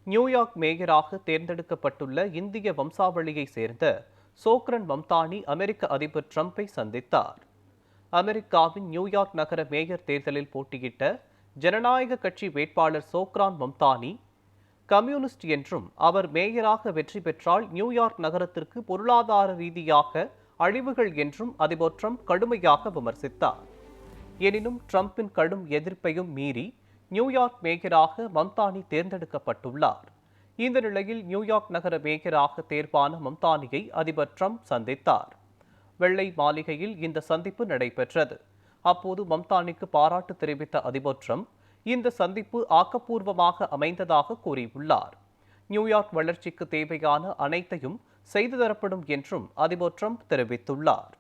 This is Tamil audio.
நியூயார்க் மேயராக தேர்ந்தெடுக்கப்பட்டுள்ள இந்திய வம்சாவளியை சேர்ந்த சோக்ரன் மம்தானி அமெரிக்க அதிபர் டிரம்பை சந்தித்தார். அமெரிக்காவின் நியூயார்க் நகர மேயர் தேர்தலில் போட்டியிட்ட ஜனநாயக கட்சி வேட்பாளர் சோக்ரான் மம்தானி கம்யூனிஸ்ட் என்றும், அவர் மேயராக வெற்றி பெற்றால் நியூயார்க் நகரத்திற்கு பொருளாதார ரீதியாக அழிவுகள் என்றும் அதிபர் டிரம்ப் கடுமையாக விமர்சித்தார். எனினும் டிரம்பின் கடும் எதிர்ப்பையும் மீறி நியூயார்க் மேயராக மம்தானி தேர்ந்தெடுக்கப்பட்டுள்ளார். இந்த நிலையில் நியூயார்க் நகர மேயராக தேர்வான மம்தானியை அதிபர் டிரம்ப் சந்தித்தார். வெள்ளை மாளிகையில் இந்த சந்திப்பு நடைபெற்றது. அப்போது மம்தானிக்கு பாராட்டு தெரிவித்த அதிபர் டிரம்ப் இந்த சந்திப்பு ஆக்கப்பூர்வமாக அமைந்ததாக கூறியுள்ளார். நியூயார்க் வளர்ச்சிக்கு தேவையான அனைத்தையும் செய்து தரப்படும் என்றும் அதிபர் டிரம்ப் தெரிவித்துள்ளார்.